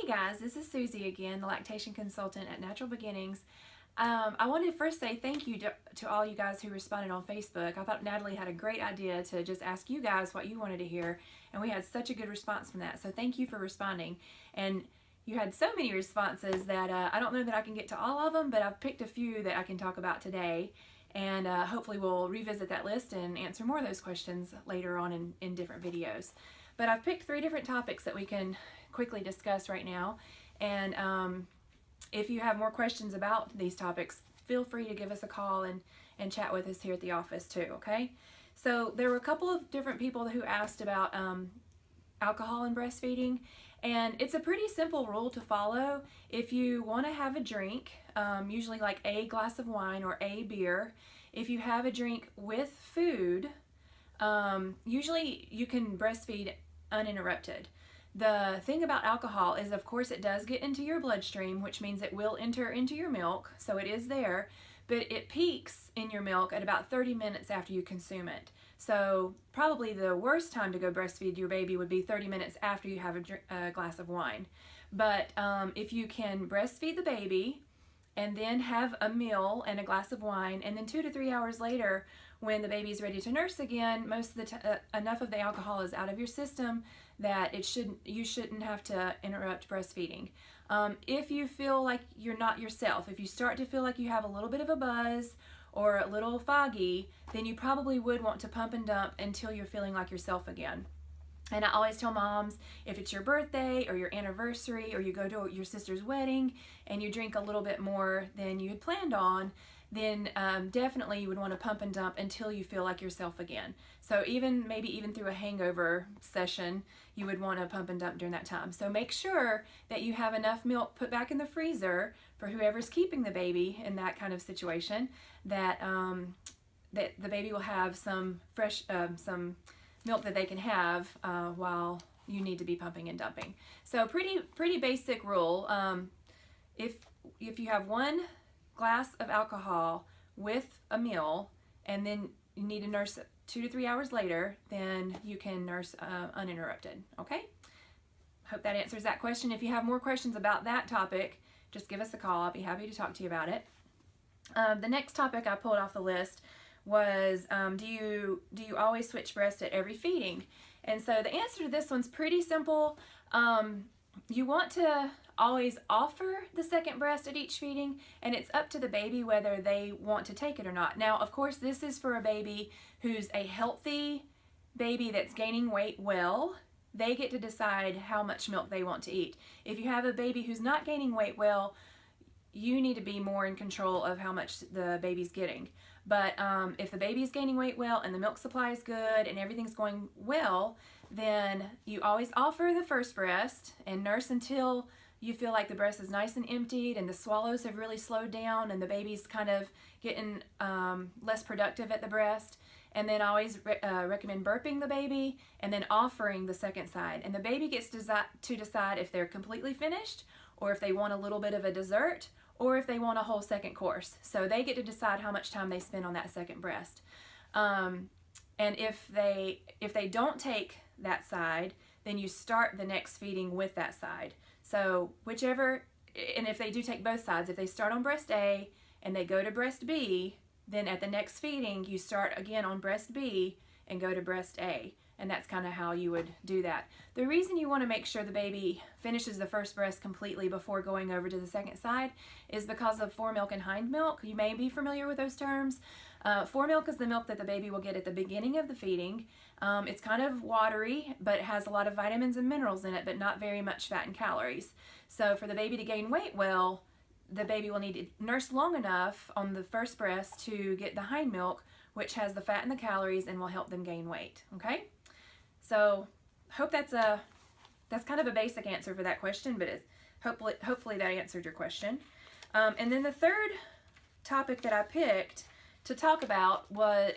Hey guys, this is Susie again, the lactation consultant at Natural Beginnings. I wanted to first say thank you to all you guys who responded on Facebook. I thought Natalie had a great idea to just ask you guys what you wanted to hear, and we had such a good response from that. So thank you for responding. And you had so many responses that I don't know that I can get to all of them, but I've picked a few that I can talk about today. And hopefully we'll revisit that list and answer more of those questions later on in different videos. But I've picked 3 different topics that we can quickly discuss right now. And if you have more questions about these topics, feel free to give us a call and chat with us here at the office too, okay? So there were a couple of different people who asked about alcohol and breastfeeding. And it's a pretty simple rule to follow. If you want to have a drink, usually like a glass of wine or a beer, if you have a drink with food, usually you can breastfeed uninterrupted. The thing about alcohol is, of course, it does get into your bloodstream, which means it will enter into your milk, so it is there, but it peaks in your milk at about 30 minutes after you consume it. So probably the worst time to go breastfeed your baby would be 30 minutes after you have a glass of wine. But if you can breastfeed the baby and then have a meal and a glass of wine, and then 2 to 3 hours later, when the baby's ready to nurse again, most of the enough of the alcohol is out of your system that you shouldn't have to interrupt breastfeeding. If you feel like you're not yourself, if you start to feel like you have a little bit of a buzz or a little foggy, then you probably would want to pump and dump until you're feeling like yourself again. And I always tell moms, if it's your birthday or your anniversary or you go to your sister's wedding and you drink a little bit more than you had planned on, then definitely you would want to pump and dump until you feel like yourself again. So maybe even through a hangover session, you would want to pump and dump during that time. So make sure that you have enough milk put back in the freezer for whoever's keeping the baby in that kind of situation, that that the baby will have some fresh some milk that they can have while you need to be pumping and dumping. So pretty basic rule. If you have 1 glass of alcohol with a meal and then you need to nurse 2 to 3 hours later, then you can nurse uninterrupted, okay? Hope that answers that question. If you have more questions about that topic, just give us a call. I'll be happy to talk to you about it. The next topic I pulled off the list was do you always switch breasts at every feeding? And so the answer to this one's pretty simple. You want to always offer the second breast at each feeding, and it's up to the baby whether they want to take it or not. Now, of course, this is for a baby who's a healthy baby that's gaining weight well. They get to decide how much milk they want to eat. If you have a baby who's not gaining weight well, you need to be more in control of how much the baby's getting. But if the baby's gaining weight well and the milk supply is good and everything's going well, then you always offer the first breast and nurse until you feel like the breast is nice and emptied and the swallows have really slowed down and the baby's kind of getting less productive at the breast. And then I always recommend burping the baby and then offering the second side. And the baby gets to decide if they're completely finished or if they want a little bit of a dessert or if they want a whole second course. So they get to decide how much time they spend on that second breast. And if they don't take that side, then you start the next feeding with that side. So whichever, and if they do take both sides, if they start on breast A and they go to breast B, then at the next feeding you start again on breast B and go to breast A. And that's kind of how you would do that. The reason you want to make sure the baby finishes the first breast completely before going over to the second side is because of foremilk and hindmilk. You may be familiar with those terms. Foremilk is the milk that the baby will get at the beginning of the feeding. It's kind of watery, but it has a lot of vitamins and minerals in it, but not very much fat and calories. So for the baby to gain weight well, the baby will need to nurse long enough on the first breast to get the hindmilk, which has the fat and the calories and will help them gain weight, okay? So hope that's kind of a basic answer for that question, but hopefully that answered your question. And then the third topic that I picked to talk about was,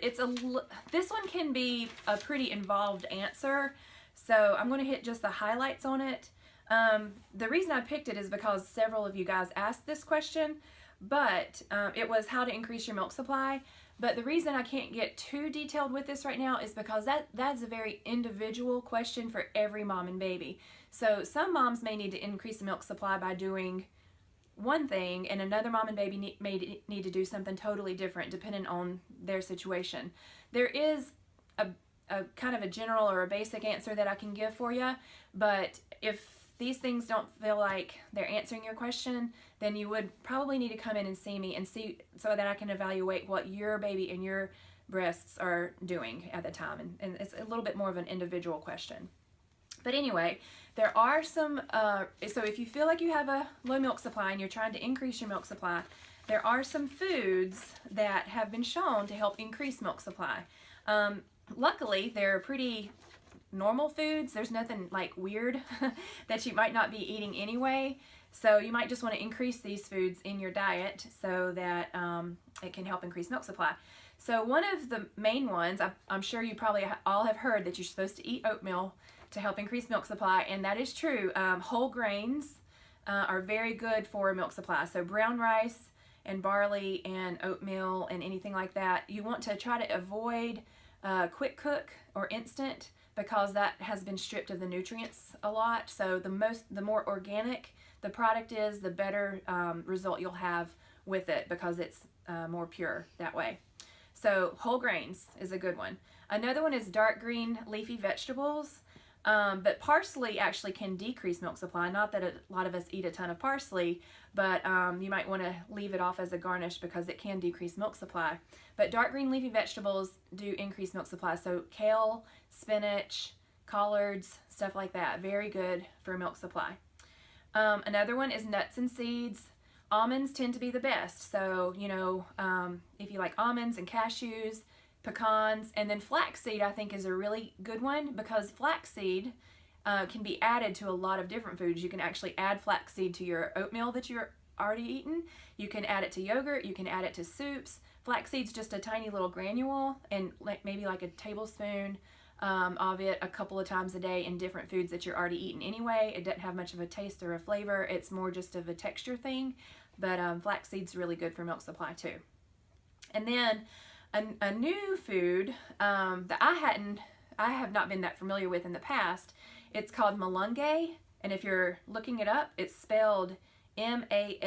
this one can be a pretty involved answer, so I'm going to hit just the highlights on it. The reason I picked it is because several of you guys asked this question, but it was how to increase your milk supply. But the reason I can't get too detailed with this right now is because that's a very individual question for every mom and baby. So some moms may need to increase the milk supply by doing one thing, and another mom and baby may need to do something totally different depending on their situation. There is a kind of a general or a basic answer that I can give for you, but if these things don't feel like they're answering your question, then you would probably need to come in and see me and see so that I can evaluate what your baby and your breasts are doing at the time, and it's a little bit more of an individual question. But anyway, there are some, so if you feel like you have a low milk supply and you're trying to increase your milk supply, there are some foods that have been shown to help increase milk supply. Luckily, they're pretty normal foods. There's nothing like weird that you might not be eating anyway. So you might just want to increase these foods in your diet so that it can help increase milk supply. So one of the main ones, I'm sure you probably all have heard that you're supposed to eat oatmeal to help increase milk supply, and that is true. Whole grains are very good for milk supply. So brown rice and barley and oatmeal and anything like that, you want to try to avoid quick cook or instant, because that has been stripped of the nutrients a lot. So the more organic the product is, the better result you'll have with it, because it's more pure that way. So whole grains is a good one. Another one is dark green leafy vegetables. But parsley actually can decrease milk supply. Not that a lot of us eat a ton of parsley, but you might want to leave it off as a garnish because it can decrease milk supply. But dark green leafy vegetables do increase milk supply. So kale, spinach, collards, stuff like that. Very good for milk supply. Another one is nuts and seeds. Almonds tend to be the best. So, you know, if you like almonds and cashews, pecans, and then flaxseed I think is a really good one, because flaxseed can be added to a lot of different foods. You can actually add flaxseed to your oatmeal that you're already eating. You can add it to yogurt. You can add it to soups. Flaxseed's just a tiny little granule, and maybe like a tablespoon of it a couple of times a day in different foods that you're already eating anyway. It doesn't have much of a taste or a flavor. It's more just of a texture thing, but flaxseed's really good for milk supply too. And then a new food that I have not been that familiar with in the past. It's called malunggay, and if you're looking it up, it's spelled Malungay.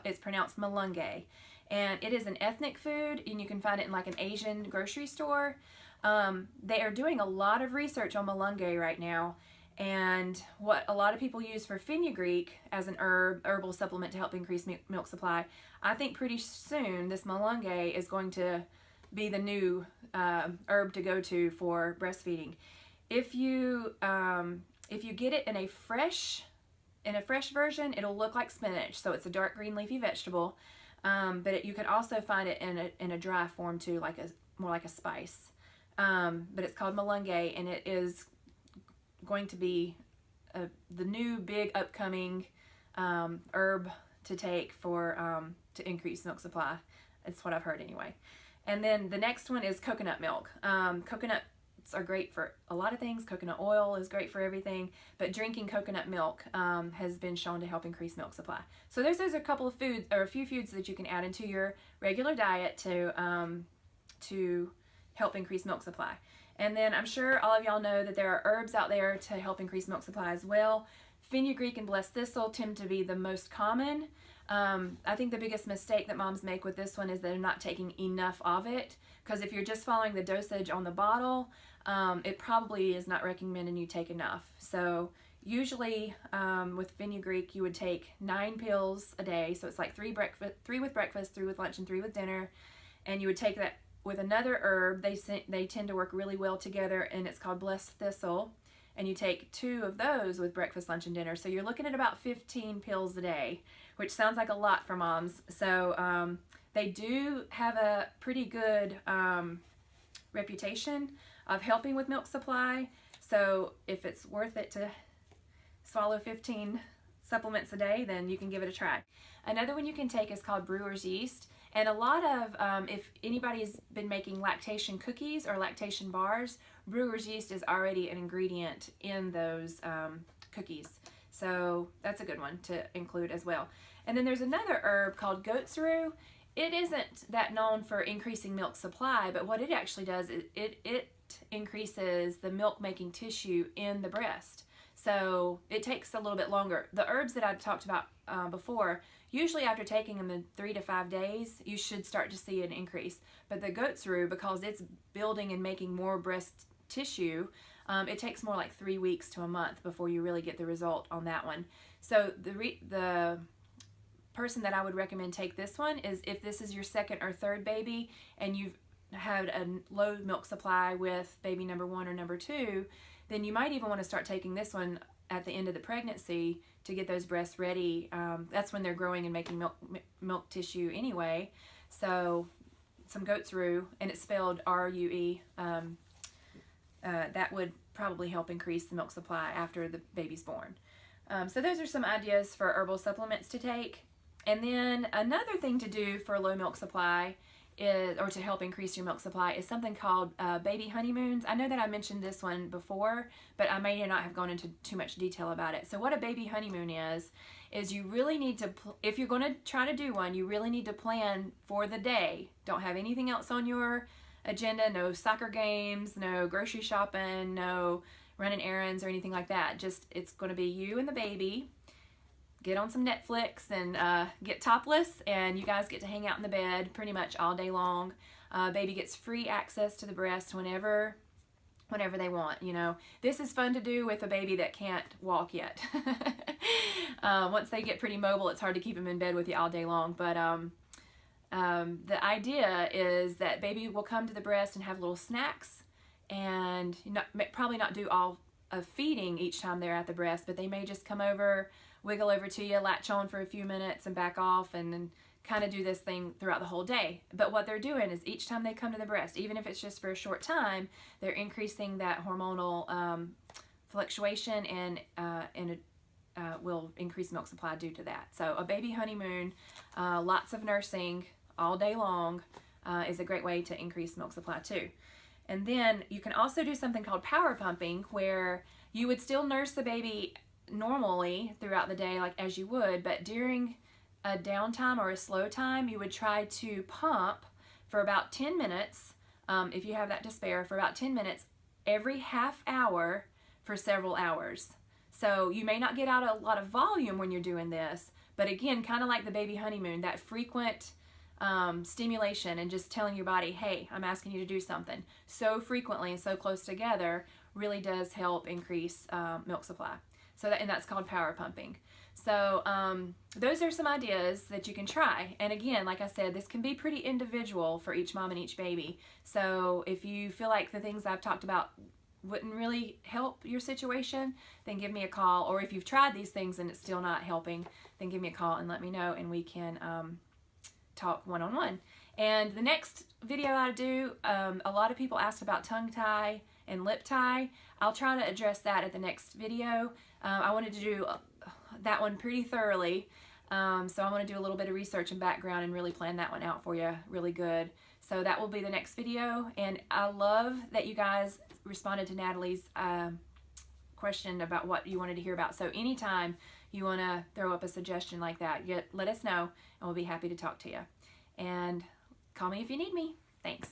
It's pronounced malunggay, and it is an ethnic food, and you can find it in like an Asian grocery store. They are doing a lot of research on malunggay right now, and what a lot of people use for fenugreek as an herbal supplement to help increase milk supply. I think pretty soon this malunggay is going to be the new herb to go to for breastfeeding. If you get it in a fresh version, it'll look like spinach, so it's a dark green leafy vegetable. But you can also find it in a dry form too, more like a spice. But it's called malunggay, and it is going to be the new big upcoming herb to take for to increase milk supply. It's what I've heard anyway. And then the next one is coconut milk. Coconuts are great for a lot of things. Coconut oil is great for everything, but drinking coconut milk has been shown to help increase milk supply. So there's a couple of foods, or a few foods that you can add into your regular diet to help increase milk supply. And then I'm sure all of y'all know that there are herbs out there to help increase milk supply as well. Fenugreek and blessed thistle tend to be the most common. I think the biggest mistake that moms make with this one is they're not taking enough of it, because if you're just following the dosage on the bottle, it probably is not recommending you take enough. So usually with fenugreek you would take 9 pills a day, so it's like 3 with breakfast, 3 with lunch, and 3 with dinner, and you would take that with another herb. They tend to work really well together, and it's called blessed thistle, and you take 2 of those with breakfast, lunch, and dinner. So you're looking at about 15 pills a day, which sounds like a lot for moms. So they do have a pretty good reputation of helping with milk supply. So if it's worth it to swallow 15 supplements a day, then you can give it a try. Another one you can take is called brewer's yeast. And a lot of, if anybody's been making lactation cookies or lactation bars, brewer's yeast is already an ingredient in those cookies. So that's a good one to include as well. And then there's another herb called goat's rue. It isn't that known for increasing milk supply, but what it actually does is it increases the milk making tissue in the breast. So it takes a little bit longer. The herbs that I talked about before, usually after taking them in 3 to 5 days, you should start to see an increase. But the goat's rue, because it's building and making more breast tissue, it takes more like 3 weeks to a month before you really get the result on that one. So the person that I would recommend take this one is if this is your second or third baby and you've had a low milk supply with baby number 1 or number 2, then you might even want to start taking this one at the end of the pregnancy to get those breasts ready. That's when they're growing and making milk tissue anyway. So some goat's rue, and it's spelled R-U-E. That would probably help increase the milk supply after the baby's born. So those are some ideas for herbal supplements to take. And then another thing to do for a low milk supply is, or to help increase your milk supply, is something called baby honeymoons. I know that I mentioned this one before, but I may not have gone into too much detail about it. So what a baby honeymoon is you really need to, if you're going to try to do one, you really need to plan for the day. Don't have anything else on your agenda, no soccer games, no grocery shopping, no running errands or anything like that. Just, it's going to be you and the baby. Get on some Netflix and get topless, and you guys get to hang out in the bed pretty much all day long. Baby gets free access to the breast whenever they want. You know, this is fun to do with a baby that can't walk yet. Once they get pretty mobile, it's hard to keep them in bed with you all day long. But the idea is that baby will come to the breast and have little snacks, and probably not do all of feeding each time they're at the breast, but they may just come over, wiggle over to you, latch on for a few minutes and back off, and then kind of do this thing throughout the whole day. But what they're doing is each time they come to the breast, even if it's just for a short time, they're increasing that hormonal fluctuation, and will increase milk supply due to that. So a baby honeymoon, lots of nursing all day long, is a great way to increase milk supply too. And then you can also do something called power pumping, where you would still nurse the baby normally throughout the day like as you would, but during a downtime or a slow time, you would try to pump for about 10 minutes, if you have that to spare, for about 10 minutes every half hour for several hours. So you may not get out a lot of volume when you're doing this, but again, kind of like the baby honeymoon, that frequent stimulation and just telling your body, hey, I'm asking you to do something so frequently and so close together really does help increase milk supply. So that's called power pumping. So those are some ideas that you can try. And again, like I said, this can be pretty individual for each mom and each baby. So if you feel like the things I've talked about wouldn't really help your situation, then give me a call. Or if you've tried these things and it's still not helping, then give me a call and let me know, and we can talk one-on-one. And the next video I do, a lot of people asked about tongue tie and lip tie. I'll try to address that at the next video. I wanted to do that one pretty thoroughly, so I want to do a little bit of research and background and really plan that one out for you really good. So that will be the next video, and I love that you guys responded to Natalie's question about what you wanted to hear about. So anytime you want to throw up a suggestion like that, let us know, and we'll be happy to talk to you. And call me if you need me. Thanks.